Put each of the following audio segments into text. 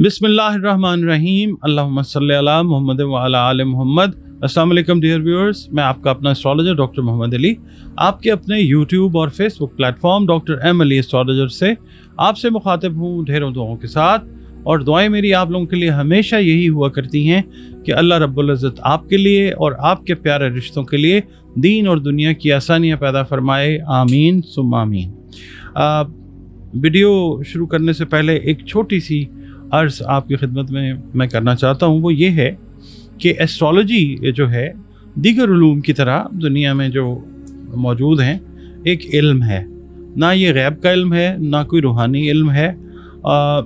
बिस्मिल्लाहिर्रहमानिर्रहीम अल्लाहुम्मा सल्ली अला मुहम्मद व अला आले मुहम्मद। अस्सलाम वालेकुम डियर व्यूअर्स, मैं आपका अपना एस्ट्रोलॉजर डॉक्टर मोहम्मद अली आपके अपने यूट्यूब और Facebook platform doctor M Ali astrologer से आपसे मुखातिब हूँ ढेरों दुआओं के साथ। और दुआएं मेरी आप लोगों के लिए हमेशा यही हुआ करती हैं कि अल्लाह रब्बुल इज़्ज़त आपके लिए और आपके प्यारे रिश्तों के लिए दीन और दुनिया की आसानियाँ पैदा फरमाए, आमीन सुम्मा आमीन। वीडियो शुरू करने से पहले एक छोटी सी अर्ज़ आपकी खिदमत में मैं करना चाहता हूँ, वो ये है कि एस्ट्रोलॉजी जो है दीगर उलूम की तरह दुनिया में जो मौजूद हैं एक इल्म है, ना ये गैब का इल्म है ना कोई रूहानी इल्म है।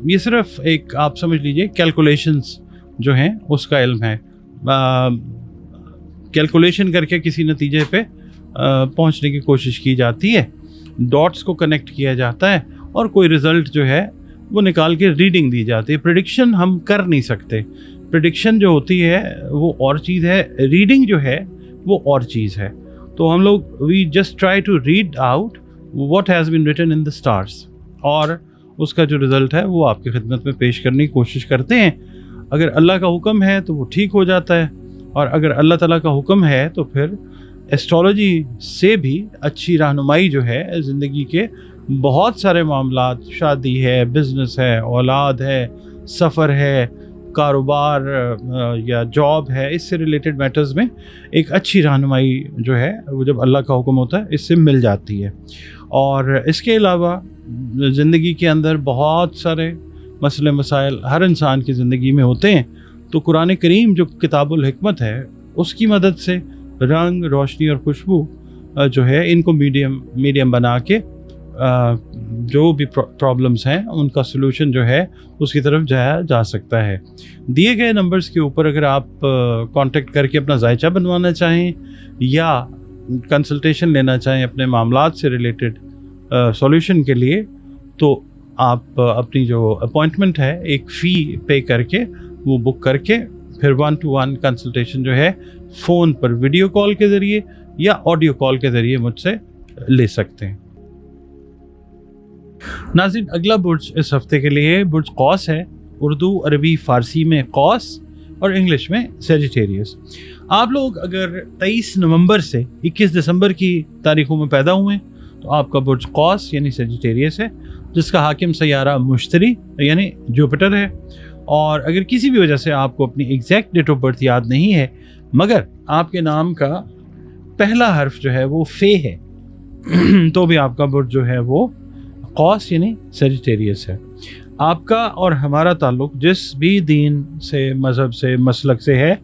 ये सिर्फ एक आप समझ लीजिए कैलकुलेशंस जो हैं उसका इल्म है। कैलकुलेशन करके किसी नतीजे पे पहुंचने की कोशिश की जाती है, डॉट्स को कनेक्ट किया जाता है और कोई रिज़ल्ट जो है वो निकाल के रीडिंग दी जाती है। प्रेडिक्शन हम कर नहीं सकते, प्रेडिक्शन जो होती है वो और चीज़ है, रीडिंग जो है वो और चीज़ है। तो हम लोग we just try to read out what has been written in the stars और उसका जो रिज़ल्ट है वो आपकी खिदमत में पेश करने की कोशिश करते हैं। अगर अल्लाह का हुक्म है तो वो ठीक हो जाता है, और अगर अल्लाह ताला का हुक्म है तो फिर एस्ट्रोलॉजी से भी अच्छी रहनुमाई जो है ज़िंदगी के बहुत सारे मामलात, शादी है, बिज़नेस है, औलाद है, सफ़र है, कारोबार या जॉब है, इससे रिलेटेड मैटर्स में एक अच्छी रहनुमाई जो है वो जब अल्लाह का हुक्म होता है इससे मिल जाती है। और इसके अलावा ज़िंदगी के अंदर बहुत सारे मसले मसाइल हर इंसान की ज़िंदगी में होते हैं, तो कुरान करीम जो किताबुल हिकमत है उसकी मदद से रंग, रोशनी और खुशबू जो है इनको मीडियम बना के जो भी प्रॉब्लम्स हैं उनका सलूशन जो है उसकी तरफ जाया जा सकता है। दिए गए नंबर्स के ऊपर अगर आप कांटेक्ट करके अपना जायचा बनवाना चाहें या कंसल्टेशन लेना चाहें अपने मामलात से रिलेटेड सॉल्यूशन के लिए, तो आप अपनी जो अपॉइंटमेंट है एक फ़ी पे करके वो बुक करके फिर 1-to-1 कंसल्टेशन जो है फ़ोन पर वीडियो कॉल के ज़रिए या ऑडियो कॉल के ज़रिए मुझसे ले सकते हैं। नाज़रीन, अगला बुर्ज इस हफ्ते के लिए बुर्ज कौस है। उर्दू, अरबी, फ़ारसी में कौस और इंग्लिश में सेजिटेरियस। आप लोग अगर 23 नवंबर से 21 दिसंबर की तारीखों में पैदा हुए तो आपका बुर्ज कौस यानी सेजिटेरियस है, जिसका हाकिम सैयारा मुश्तरी यानी जुपिटर है। और अगर किसी भी वजह से आपको अपनी एग्जैक्ट डेट ऑफ बर्थ याद नहीं है मगर आपके नाम का पहला हर्फ जो है वो फे है तो भी आपका बुर्ज जो है वो कौस यानी सेजिटेरियस है। आपका और हमारा ताल्लुक़ जिस भी दीन से, मज़हब से, मसलक से है,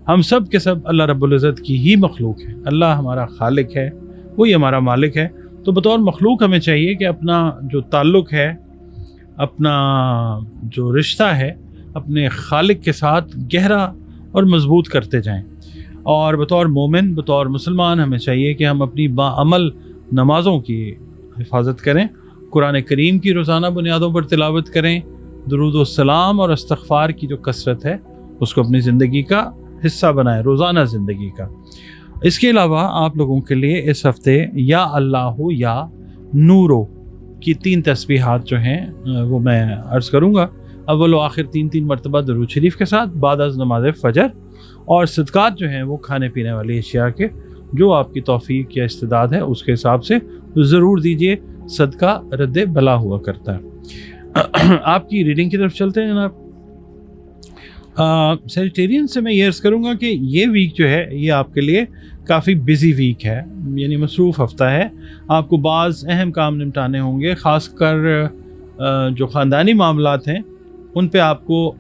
हम सब के सब अल्लाह रब्बुल इज़्ज़त की ही मखलूक है। अल्लाह हमारा खालिक है, वही हमारा मालिक है। तो बतौर मखलूक हमें चाहिए कि अपना जो ताल्लुक़ है, अपना जो रिश्ता है अपने खालिक के साथ गहरा और मज़बूत करते जाएं। और बतौर मोमिन, बतौर मुसलमान हमें चाहिए कि हम अपनी बाअमल नमाज़ों की हिफाजत करें, कुरान करीम की रोज़ाना बुनियादों पर तिलावत करें, दुरूद व सलाम और इस्तग़फ़ार की जो कसरत है उसको अपनी ज़िंदगी का हिस्सा बनाएं, रोज़ाना ज़िंदगी का। इसके अलावा आप लोगों के लिए इस हफ़्ते या अल्लाह या नूरो की 3 तस्बीहात जो हैं वो मैं अर्ज़ करूँगा। अव्वल व आखिर 3-3 मरतबा दरूद शरीफ के साथ बाद अज़ नमाज़ फ़जर। और सदक़ात जो हैं वो खाने पीने वाली अशिया के जो आपकी तौफ़ीक या इस्तिदाद है उसके हिसाब से ज़रूर दीजिए, सदका रद्द बला हुआ करता है। आपकी रीडिंग की तरफ चलते हैं जनाब। सेजिटेरियन से मैं ये अर्ज़ करूँगा कि ये वीक जो है ये आपके लिए काफ़ी बिज़ी वीक है, यानी मसरूफ़ हफ़्ता है। आपको बाज़ अहम काम निपटाने होंगे, ख़ासकर जो ख़ानदानी मामलात हैं उन पे आपको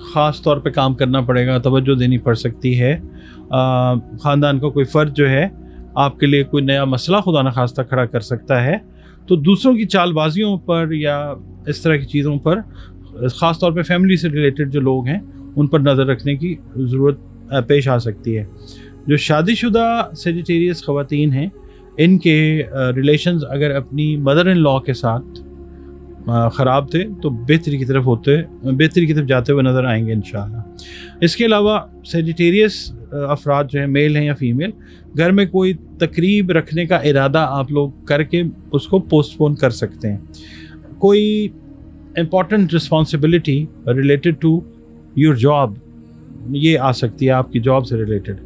ख़ास तौर पे काम करना पड़ेगा, तवज्जो देनी पड़ सकती है। ख़ानदान का कोई फ़र्द जो है आपके लिए कोई नया मसला खुदा न खास्ता खड़ा कर सकता है, तो दूसरों की चालबाजियों पर या इस तरह की चीज़ों पर, ख़ास तौर पे फैमिली से रिलेटेड जो लोग हैं उन पर नज़र रखने की ज़रूरत पेश आ सकती है। जो शादीशुदा सेजिटेरियस ख़वातीन हैं इनके रिलेशंस अगर अपनी मदर इन लॉ के साथ ख़राब थे तो बेहतरी की तरफ जाते हुए नज़र आएंगे इंशाअल्लाह। इसके अलावा सेजिटेरियस अफराद जो हैं, मेल हैं या फ़ीमेल, घर में कोई तकरीब रखने का इरादा आप लोग करके उसको पोस्टपोन कर सकते हैं। कोई important responsibility related to your job, ये आ सकती है आपकी जॉब से रिलेटेड।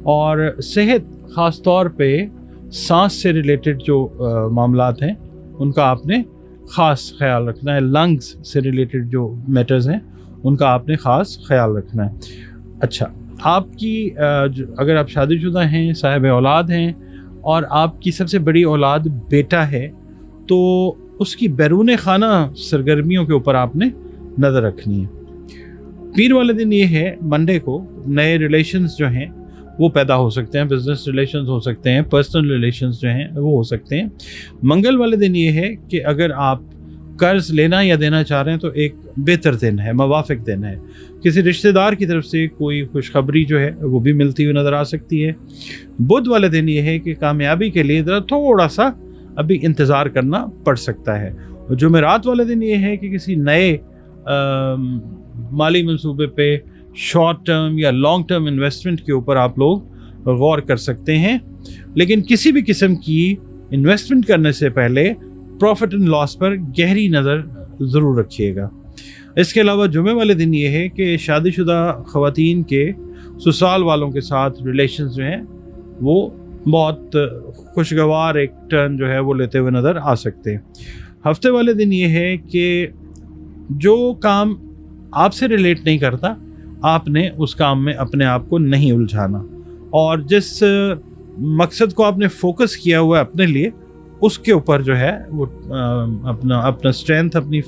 और सेहत, ख़ास तौर पे सांस से रिलेटेड जो मामलात हैं उनका आपने ख़ास ख्याल रखना है। लंग्स से रिलेटेड जो मैटर्स हैं उनका आपने ख़ास ख्याल रखना है। अच्छा, आपकी अगर आप शादीशुदा हैं, साहिब औलाद हैं और आपकी सबसे बड़ी औलाद बेटा है, तो उसकी बैरून खाना सरगर्मियों के ऊपर आपने नज़र रखनी है। पीर वाले दिन ये है, मंडे को नए रिलेशंस जो हैं वो पैदा हो सकते हैं, बिजनेस रिलेशंस हो सकते हैं, पर्सनल रिलेशंस जो हैं वो हो सकते हैं। मंगल वाले दिन ये है कि अगर आप कर्ज लेना या देना चाह रहे हैं तो एक बेहतर दिन है, मवाफिक दिन है। किसी रिश्तेदार की तरफ से कोई खुशखबरी जो है वो भी मिलती हुई नज़र आ सकती है। बुध वाले दिन ये है कि कामयाबी के लिए ज़रा थोड़ा सा अभी इंतज़ार करना पड़ सकता है। जुमेरात वाले दिन ये है कि किसी नए माली मंसूबे पे शॉर्ट टर्म या लॉन्ग टर्म इन्वेस्टमेंट के ऊपर आप लोग गौर कर सकते हैं, लेकिन किसी भी किस्म की इन्वेस्टमेंट करने से पहले प्रॉफिट एंड लॉस पर गहरी नज़र ज़रूर रखिएगा। इसके अलावा जुमे वाले दिन ये है कि शादीशुदा ख़वातीन के ससुराल वालों के साथ रिलेशंस जो हैं वो बहुत खुशगवार एक टर्न जो है वो लेते हुए नज़र आ सकते हैं। हफ्ते वाले दिन ये है कि जो काम आपसे रिलेट नहीं करता, आपने उस काम में अपने आप को नहीं उलझाना, और जिस मकसद को आपने फोकस किया हुआ है अपने लिए, उसके ऊपर जो है वो अपना स्ट्रेंथ, अपनी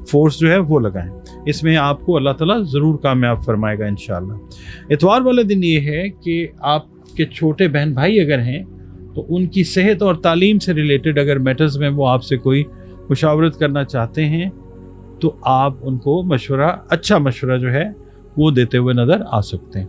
फोर्स जो है वो लगाएं। इसमें आपको अल्लाह ताला ज़रूर कामयाब फरमाएगा इंशाअल्लाह। इतवार वाले दिन ये है कि आपके छोटे बहन भाई अगर हैं तो उनकी सेहत और तालीम से रिलेटेड अगर मैटर्स में वो आपसे कोई मुशावरत करना चाहते हैं तो आप उनको अच्छा मशवरा जो है वो देते हुए नज़र आ सकते हैं।